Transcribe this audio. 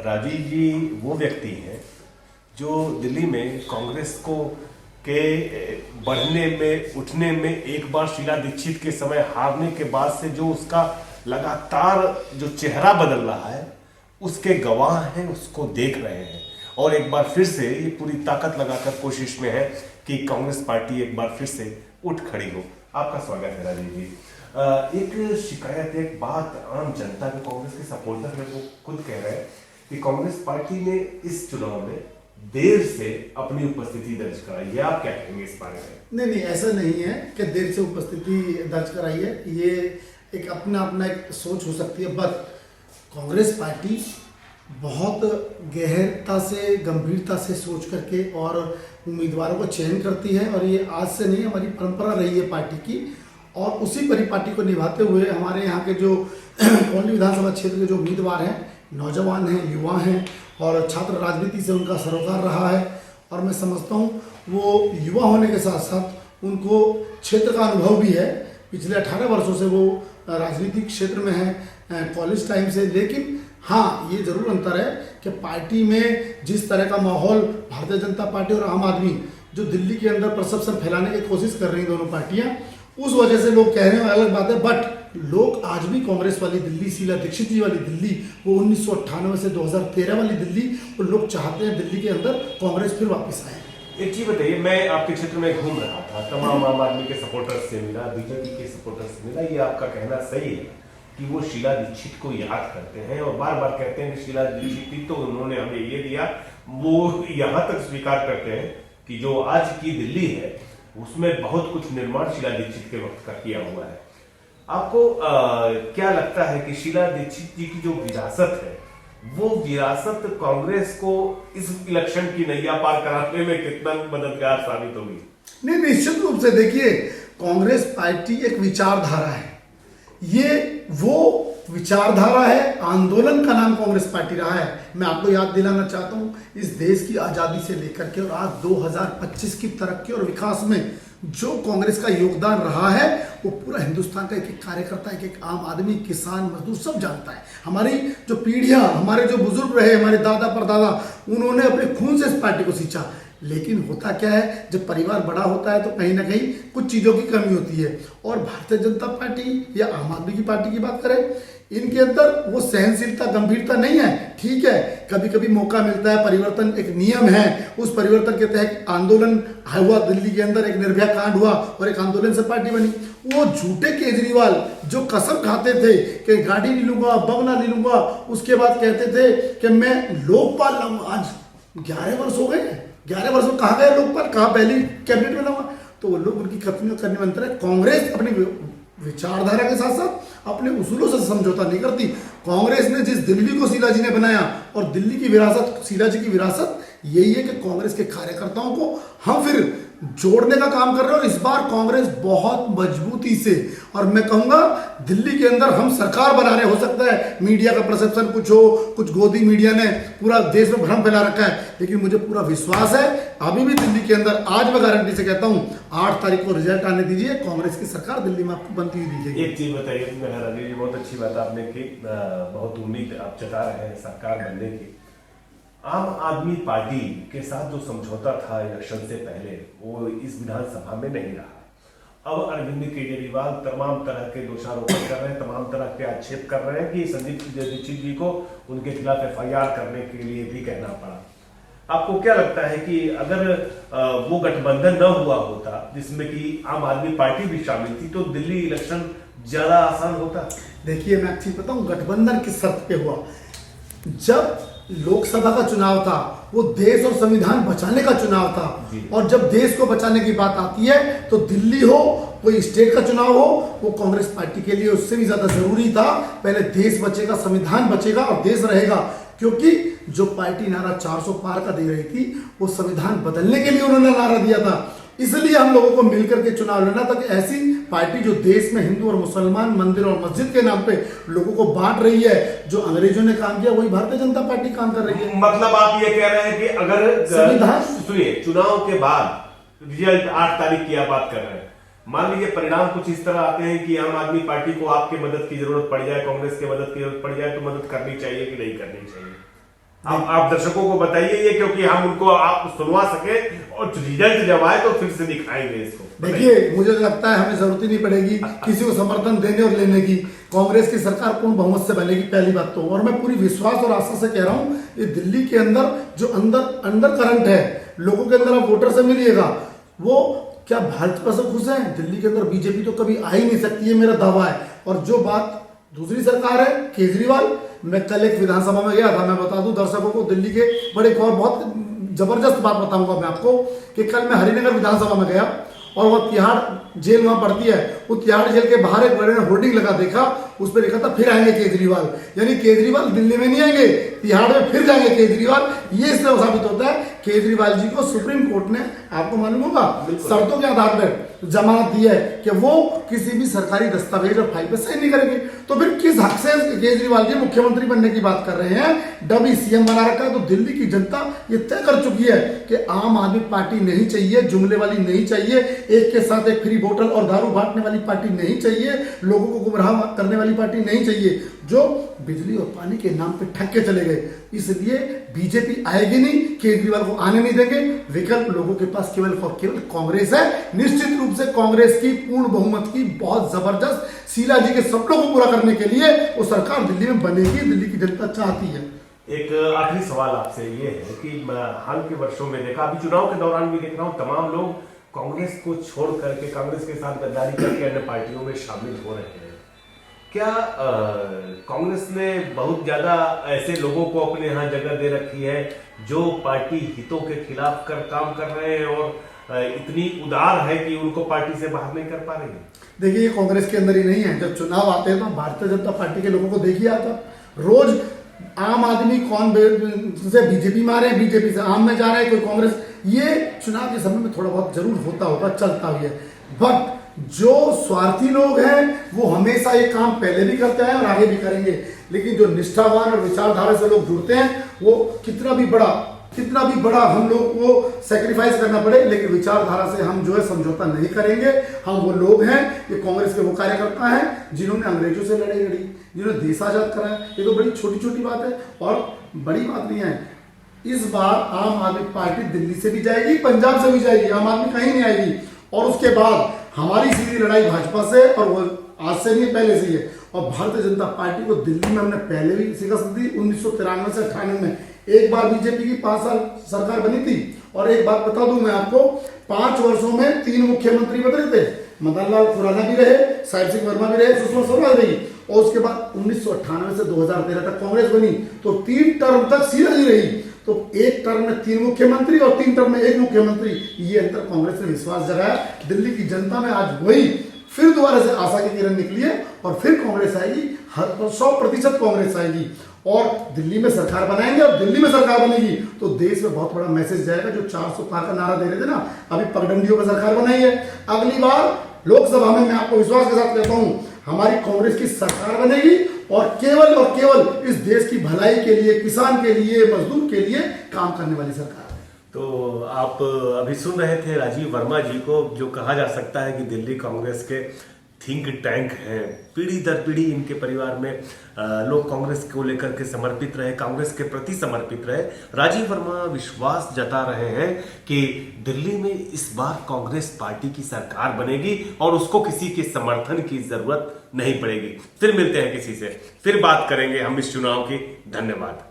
राजीव जी वो व्यक्ति हैं जो दिल्ली में कांग्रेस को के बढ़ने में उठने में एक बार शीला दीक्षित के समय हारने के बाद से जो उसका लगातार जो चेहरा बदल रहा है उसके गवाह हैं, उसको देख रहे हैं और एक बार फिर से ये पूरी ताकत लगाकर कोशिश में है कि कांग्रेस पार्टी एक बार फिर से उठ खड़ी हो। आपका स्वागत है राजीव जी। एक शिकायत, एक बात आम जनता के कांग्रेस के सपोर्टर है वो खुद कह रहे हैं कि कांग्रेस पार्टी ने इस चुनाव में देर से अपनी उपस्थिति दर्ज कराई है। आप क्या कहेंगे इस बारे में? नहीं, ऐसा नहीं है कि देर से उपस्थिति दर्ज कराई है। ये एक अपना एक सोच हो सकती है, बट कांग्रेस पार्टी बहुत गहरता से, गंभीरता से सोच करके और उम्मीदवारों का चयन करती है और ये आज से नहीं, हमारी परंपरा रही है पार्टी की। और उसी परिपाटी को निभाते हुए हमारे यहाँ के जो कौंडली विधानसभा क्षेत्र के जो उम्मीदवार हैं, नौजवान हैं, युवा हैं और छात्र राजनीति से उनका सरोकार रहा है। और मैं समझता हूँ वो युवा होने के साथ साथ उनको क्षेत्र का अनुभव भी है। पिछले 18 वर्षों से वो राजनीतिक क्षेत्र में है, कॉलेज टाइम से। लेकिन हाँ, ये जरूर अंतर है कि पार्टी में जिस तरह का माहौल भारतीय जनता पार्टी और आम आदमी जो दिल्ली के अंदर परसेप्शन फैलाने की कोशिश कर रही हैं दोनों पार्टियां, उस वजह से लोग कह रहे हैं, अलग बात है। बट लोग आज भी कांग्रेस वाली दिल्ली, शीला दीक्षित जी वाली दिल्ली, वो 1998 से 2013 वाली दिल्ली, वो लोग चाहते हैं दिल्ली के अंदर कांग्रेस फिर वापस आए। एक चीज बताइए, मैं आपके क्षेत्र में घूम रहा था, तमाम आम आदमी के सपोर्टर्स से मिला, बीजेपी के सपोर्टर्स से मिला। ये आपका कहना सही है कि वो शीला दीक्षित को याद करते हैं और बार बार कहते हैं कि शीला दीक्षित ही तो उन्होंने हमें ये दिया। वो यहाँ तक स्वीकार करते हैं कि जो आज की दिल्ली है उसमें बहुत कुछ निर्माण शीला दीक्षित के वक्त का किया हुआ है। आपको क्या लगता है कि शीला दीक्षित जी की जो विरासत है, वो विरासत कांग्रेस को इस इलेक्शन की नैया पार कराने में कितना मददगार साबित होगी? नहीं, निश्चित रूप से। देखिए, कांग्रेस पार्टी एक विचारधारा है, ये वो विचारधारा है। आंदोलन का नाम कांग्रेस पार्टी रहा है। मैं आपको याद दिलाना चाहता हूं, इस देश की आजादी से लेकर के और आज 2025 की तरक्की और विकास में जो कांग्रेस का योगदान रहा है वो पूरा हिंदुस्तान का एक एक कार्यकर्ता, एक एक आम आदमी, किसान, मजदूर सब जानता है। हमारी जो पीढ़ियां, हमारे जो बुजुर्ग रहे, हमारे दादा परदादा, उन्होंने अपने खून से इस पार्टी को सींचा। लेकिन होता क्या है, जब परिवार बड़ा होता है तो कहीं ना कहीं कुछ चीज़ों की कमी होती है। और भारतीय जनता पार्टी या आम आदमी की पार्टी की बात करें, इनके अंदर वो सहनशीलता, गंभीरता नहीं है। ठीक है, कभी कभी मौका मिलता है, परिवर्तन एक नियम है, उस परिवर्तन के तहत आंदोलन हुआ दिल्ली के अंदर, एक निर्भया कांड हुआ और एक आंदोलन से पार्टी बनी। वो झूठे केजरीवाल जो कसम खाते थे कि गाड़ी नहीं लूंगा, बंगला नहीं लूंगा, उसके बाद कहते थे कि मैं लोकपाल लाऊंगा। आज 11 वर्ष हो गए, 11 वर्ष में कहाँ गए लोकपाल, कहाँ पहली कैबिनेट में लाऊंगा? तो वो लोग उनकी खत्म करने में अंतर है। कांग्रेस अपनी विचारधारा के साथ साथ अपने उसूलों से समझौता नहीं करती। कांग्रेस ने जिस दिल्ली को शीला जी ने बनाया और दिल्ली की विरासत, शीला जी की विरासत यही है कि कांग्रेस के कार्यकर्ताओं को हम फिर जोड़ने का काम कर रहे हैं। और इस बार कांग्रेस बहुत मजबूती से, और मैं कहूंगा दिल्ली के अंदर हम सरकार बना रहे। हो सकता है मीडिया का परसेप्शन कुछ हो, कुछ गोदी मीडिया ने पूरा देश में भ्रम फैला रखा है, लेकिन मुझे पूरा विश्वास है अभी भी दिल्ली के अंदर, आज मैं गारंटी से कहता हूं, 8 तारीख को रिजल्ट आने दीजिए, कांग्रेस की सरकार दिल्ली में आपको बनती हुई दिखेगी। एक चीज बताइए राजीव जी, बहुत अच्छी बात आपने की, बहुत उम्मीद आप जता रहे हैं सरकार बनने की। आम आदमी पार्टी के साथ जो समझौता था इलेक्शन से पहले, वो इस विधानसभा में नहीं रहा। अब अरविंद केजरीवाल तमाम तरह के दोषारोपण कर रहे हैं, तमाम तरह के आक्षेप कर रहे हैं कि संदीप दीक्षित जी को उनके खिलाफ FIR करने के लिए भी कहना पड़ा। आपको क्या लगता है कि अगर वो गठबंधन न हुआ होता जिसमें कि आम आदमी पार्टी भी शामिल थी, तो दिल्ली इलेक्शन ज्यादा आसान होता? देखिए, मैं अच्छी बताऊं, गठबंधन किस शर्त पे हुआ? जब लोकसभा का चुनाव था, वो देश और संविधान बचाने का चुनाव था, और जब देश को बचाने की बात आती है तो दिल्ली हो, कोई स्टेट का चुनाव हो, वो कांग्रेस पार्टी के लिए उससे भी ज्यादा जरूरी था। पहले देश बचेगा, संविधान बचेगा और देश रहेगा। क्योंकि जो पार्टी नारा 400 पार का दे रही थी, वो संविधान बदलने के लिए उन्होंने नारा दिया था। इसलिए हम लोगों को मिलकर के चुनाव लेना था कि ऐसी पार्टी जो देश में हिंदू और मुसलमान, मंदिर और मस्जिद के नाम पे लोगों को बांट रही है, जो अंग्रेजों ने काम किया वही भारतीय जनता पार्टी काम कर रही है। मतलब आप ये कह रहे हैं कि अगर संविधान, सुनिए, चुनाव के बाद रिजल्ट 8 तारीख की आप बात कर रहे हैं, मान लीजिए परिणाम कुछ इस तरह आते हैं कि आम आदमी पार्टी को आपकी मदद की जरूरत पड़ जाए, कांग्रेस की मदद की जरूरत पड़ जाए, तो मदद करनी चाहिए कि नहीं करनी चाहिए? आप दर्शकों को बताइए ये, क्योंकि हम उनको आप सुनवा सके और रिजल्ट जब आए तो फिर से दिखाएंगे इसको। देखिए, मुझे लगता है हमें जरूरत ही नहीं पड़ेगी किसी को समर्थन देने और लेने की। कांग्रेस की सरकार पूर्ण बहुमत से बनेगी, पहली बात तो। और मैं पूरी विश्वास और आशा से कह रहा हूं, ये दिल्ली के अंदर जो अंडर करंट है लोगों के अंदर, आप वोटर से मिलिएगा, वो क्या भाजपा से खुश है? दिल्ली के अंदर बीजेपी तो कभी आ ही नहीं सकती है, मेरा दावा है। और जो बात दूसरी सरकार है, केजरीवाल, मैं कल एक विधानसभा में गया था, मैं बता दूं दर्शकों को दिल्ली के बड़े और बहुत जबरदस्त बात बताऊंगा मैं आपको कि कल मैं हरिनगर विधानसभा में गया और वह तिहाड़ जेल वहां पड़ती है, वो तिहाड़ जेल के बाहर एक बड़े ने होर्डिंग लगा देखा, उस पर लिखा था फिर आएंगे केजरीवाल। यानी केजरीवाल दिल्ली में नहीं आएंगे, तिहाड़ में फिर जाएंगे केजरीवाल। ये इससे साबित होता है केजरीवाल जी को सुप्रीम कोर्ट ने, आपको मालूम होगा, शर्तों के आधार पर जमानत दी है कि वो किसी भी सरकारी दस्तावेज और फाइल पर साइन नहीं करेंगे। तो फिर किस हक से केजरीवाल जी मुख्यमंत्री बनने की बात कर रहे हैं? डबी सीएम बना रखा है। तो दिल्ली की जनता ये तय कर चुकी है कि आम आदमी पार्टी नहीं चाहिए, जुमले वाली नहीं चाहिए, एक के साथ एक फ्री बोतल और दारू बांटने वाली पार्टी नहीं चाहिए, लोगों को गुमराह करने वाली पार्टी नहीं चाहिए, जो बिजली और पानी के नाम पे ठग के चले गए। इसलिए बीजेपी आएगी नहीं, केजरीवाल को आने नहीं देंगे। विकल्प लोगों के पास केवल और केवल कांग्रेस है। निश्चित रूप से कांग्रेस की पूर्ण बहुमत की बहुत जबरदस्त, शीला जी के सपनों को पूरा करने के लिए वो सरकार दिल्ली में बनेगी, दिल्ली की जनता चाहती है। एक आखिरी सवाल आपसे ये है कि हाल के वर्षों में देखा, अभी चुनाव के दौरान भी देख रहा हूँ, तमाम लोग कांग्रेस को छोड़ करके, कांग्रेस के साथ गद्दारी करके अन्य पार्टियों में शामिल हो रहे हैं। क्या कांग्रेस ने बहुत ज्यादा ऐसे लोगों को अपने यहाँ जगह दे रखी है जो पार्टी हितों के खिलाफ काम कर रहे हैं और इतनी उदार है कि उनको पार्टी से बाहर नहीं कर पा रही है? देखिए, ये कांग्रेस के अंदर ही नहीं है। जब चुनाव आते हैं तो भारतीय जनता पार्टी के लोगों को देखिए, आता रोज आम आदमी कौन से बीजेपी में आ रहे हैं, बीजेपी से आम में जा रहे हैं, कोई कांग्रेस। ये चुनाव के समय में थोड़ा बहुत जरूर होता होगा, चलता हुआ है। बट जो स्वार्थी लोग हैं वो हमेशा ये काम पहले भी करते हैं और आगे भी करेंगे। लेकिन जो निष्ठावान और विचारधारा से लोग जुड़ते हैं, वो कितना भी बड़ा हम लोग को सैक्रिफाइस करना पड़े, लेकिन विचारधारा से हम जो है समझौता नहीं करेंगे। हम वो लोग हैं, ये कांग्रेस के वो कार्यकर्ता हैं जिन्होंने अंग्रेजों से लड़ाई लड़ी, जिन्होंने देश आजाद कराया। ये तो बड़ी छोटी छोटी बात है और बड़ी बात नहीं है। इस बार आम आदमी पार्टी दिल्ली से भी जाएगी, पंजाब से भी जाएगी, आम आदमी कहीं नहीं आएगी। और उसके बाद हमारी सीधी लड़ाई भाजपा से, और वो आज से नहीं, पहले से ही है। और भारतीय जनता पार्टी को दिल्ली में हमने पहले भी शिकस्त दी, 1993 से 98 में। एक बार बीजेपी की 5 साल सरकार बनी थी। और एक बात बता दूं मैं आपको, 5 वर्षों में 3 मुख्यमंत्री बदले थे। मदन लाल खुराना भी रहे, साहिब सिंह वर्मा भी रहे, सुषमा स्वराज रही। और उसके बाद 1998 से 2013 तक कांग्रेस बनी, तो 3 टर्म तक शीला जी रही। तो एक टर्म में 3 मुख्यमंत्री और 3 टर्म में 1 मुख्यमंत्री। ये अंतर कांग्रेस ने विश्वास जगाया। दिल्ली की जनता में आज वही फिर दोबारा से आशा की किरण निकली है और फिर कांग्रेस आएगी, 100% कांग्रेस आएगी और दिल्ली में सरकार बनाएंगे। और दिल्ली में सरकार बनेगी तो देश में बहुत बड़ा मैसेज जाएगा। जो 400 पार का नारा दे रहे थे ना, अभी पगडंडियों में सरकार बनाई है। अगली बार लोकसभा में मैं आपको विश्वास के साथ कहता हूं, हमारी कांग्रेस की सरकार बनेगी और केवल इस देश की भलाई के लिए, किसान के लिए, मजदूर के लिए काम करने वाली सरकार है। तो आप अभी सुन रहे थे राजीव वर्मा जी को, जो कहा जा सकता है कि दिल्ली कांग्रेस के थिंक टैंक हैं। पीढ़ी दर पीढ़ी इनके परिवार में लोग कांग्रेस को लेकर के समर्पित रहे, कांग्रेस के प्रति समर्पित रहे। राजीव वर्मा विश्वास जता रहे हैं कि दिल्ली में इस बार कांग्रेस पार्टी की सरकार बनेगी और उसको किसी के समर्थन की जरूरत नहीं पड़ेगी। फिर मिलते हैं किसी से, फिर बात करेंगे हम इस चुनाव की। धन्यवाद।